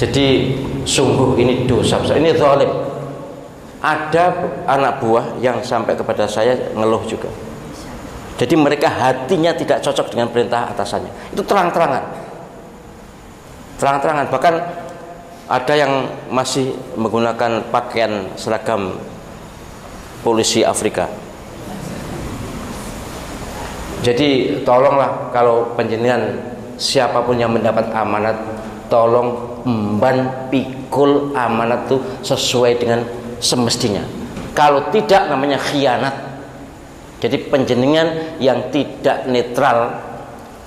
Jadi sungguh ini dosa besar, ini zalim. Ada anak buah yang sampai kepada saya ngeluh juga. Jadi mereka hatinya tidak cocok dengan perintah atasannya. Itu terang-terangan. Terang-terangan. Bahkan ada yang masih menggunakan pakaian seragam polisi Afrika. Jadi tolonglah kalau panjenengan siapapun yang mendapat amanat, tolong emban pikul amanat itu sesuai dengan semestinya. Kalau tidak namanya khianat. Jadi penjenengan yang tidak netral.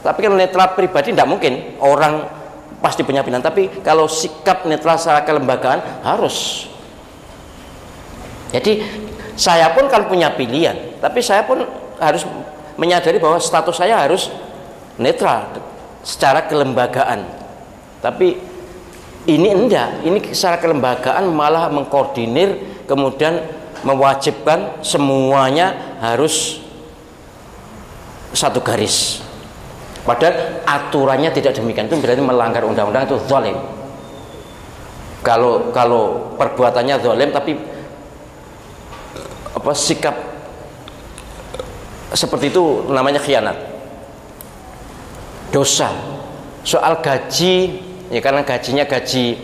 Tapi kalau netral pribadi tidak mungkin, orang pasti punya pilihan. Tapi kalau sikap netral secara kelembagaan harus. Jadi saya pun kan punya pilihan, tapi saya pun harus menyadari bahwa status saya harus netral secara kelembagaan. Tapi ini enggak, ini secara kelembagaan malah mengkoordinir, kemudian mewajibkan semuanya harus satu garis. Padahal aturannya tidak demikian. Itu berarti melanggar undang-undang, itu zalim. Kalau perbuatannya zalim tapi sikap seperti itu namanya khianat, dosa. Soal gaji, ya karena gajinya gaji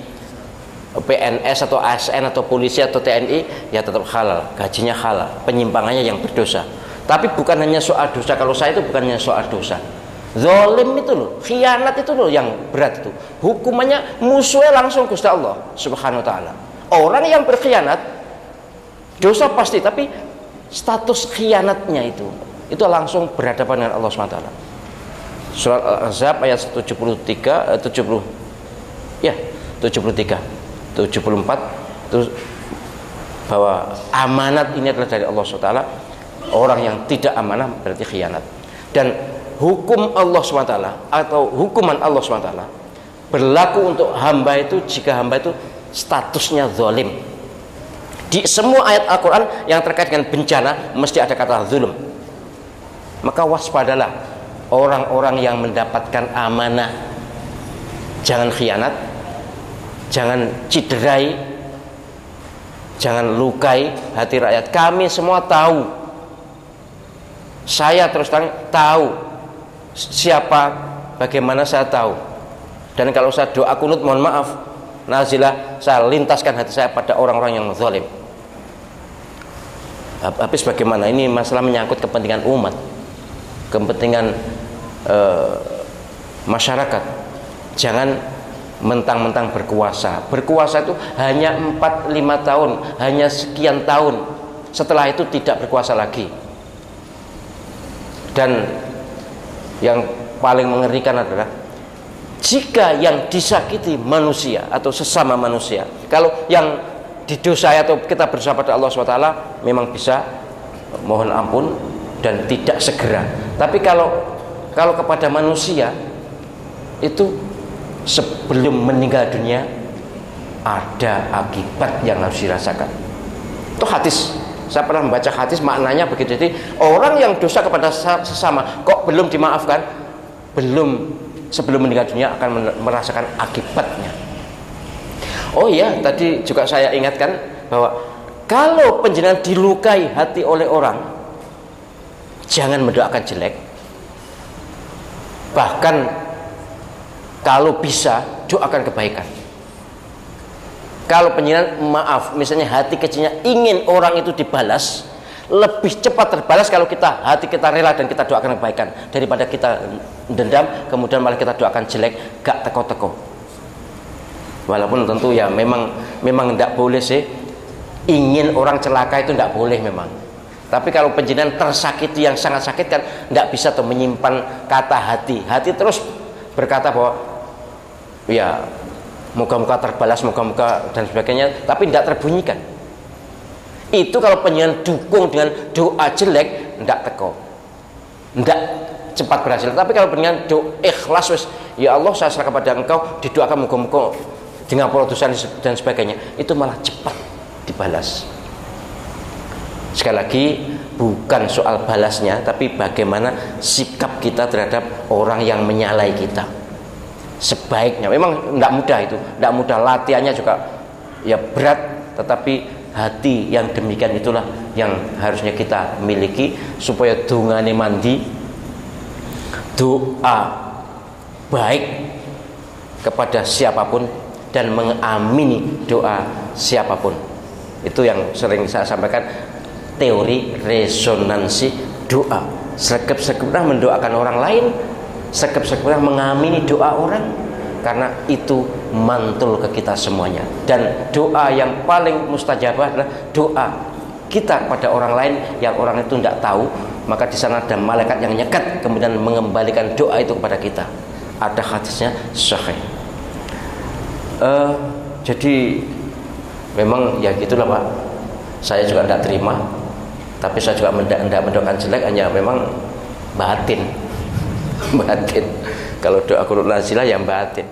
PNS atau ASN atau polisi atau TNI, ya tetap halal, gajinya halal, penyimpangannya yang berdosa. Tapi bukan hanya soal dosa. Kalau saya itu bukan hanya soal dosa, zalim itu loh, khianat itu loh yang berat itu. Hukumannya musuhnya langsung Gusti Allah Subhanahu wa taala. Orang yang berkhianat dosa pasti, tapi status khianatnya itu langsung berhadapan dengan Allah Subhanahu wa taala. Surat Al-Ahzab ayat 73 74 itu bahwa amanat ini adalah dari Allah SWT. Orang yang tidak amanah berarti khianat. Dan hukum Allah SWT atau hukuman Allah SWT berlaku untuk hamba itu jika hamba itu statusnya zalim. Di semua ayat Al-Quran yang terkait dengan bencana mesti ada kata zulm. Maka waspadalah orang-orang yang mendapatkan amanah. Jangan khianat, jangan cederai, jangan lukai hati rakyat. Kami semua tahu, saya terus terang tahu siapa, bagaimana saya tahu. Dan kalau saya doa kunut, mohon maaf, nazilah, saya lintaskan hati saya pada orang-orang yang zalim. Habis bagaimana? Ini masalah menyangkut kepentingan umat, kepentingan masyarakat. Jangan mentang-mentang berkuasa. Berkuasa itu hanya 4-5 tahun, hanya sekian tahun. Setelah itu tidak berkuasa lagi. Dan yang paling mengerikan adalah jika yang disakiti manusia atau sesama manusia, kalau yang didosai atau kita berdosa pada Allah SWT, memang bisa mohon ampun dan tidak segera. Tapi kalau kepada manusia itu sebelum meninggal dunia ada akibat yang harus dirasakan. Itu hadis. Saya pernah membaca hadis, maknanya begitu. Jadi orang yang dosa kepada sesama kok belum dimaafkan, sebelum meninggal dunia akan merasakan akibatnya. Oh iya, tadi juga saya ingatkan bahwa kalau panjenengan dilukai hati oleh orang, jangan mendoakan jelek. Bahkan kalau bisa doakan kebaikan. Kalau panjenengan maaf, misalnya hati kecilnya ingin orang itu dibalas, lebih cepat terbalas kalau hati kita rela dan kita doakan kebaikan daripada kita dendam kemudian malah kita doakan jelek, gak teko-teko. Walaupun tentu ya memang tidak boleh sih, ingin orang celaka itu tidak boleh memang. Tapi kalau panjenengan tersakiti yang sangat sakit kan tidak bisa tuh menyimpan kata hati terus berkata bahwa ya moga-moga terbalas, moga-moga dan sebagainya, tapi tidak terbunyikan. Itu kalau panjenengan dukung dengan doa jelek, tidak teko, tidak cepat berhasil. Tapi kalau panjenengan doa ikhlas, wis ya Allah saya serahkan kepada Engkau, didoakan moga-moga dengan dosa dan sebagainya, itu malah cepat dibalas. Sekali lagi, bukan soal balasnya, tapi bagaimana sikap kita terhadap orang yang menyalahi kita. sebaiknya. Memang tidak mudah itu, tidak mudah, latihannya juga ya berat, tetapi hati yang demikian itulah yang harusnya kita miliki supaya dungane mandi, doa baik kepada siapapun dan mengamini doa siapapun. Itu yang sering saya sampaikan, teori resonansi doa. Sregep-sregeplah mendoakan orang lain, sregep-sregeplah mengamini doa orang, karena itu mantul ke kita semuanya. Dan doa yang paling mustajabah adalah doa kita pada orang lain yang orang itu tidak tahu, maka di sana ada malaikat yang nyekat kemudian mengembalikan doa itu kepada kita. Ada hadisnya sahih. Jadi memang ya gitulah Pak. Saya juga tidak terima, tapi saya juga tidak mendoakan jelek, hanya memang batin. Batin. Kalau doa qulul nazilah yang batin.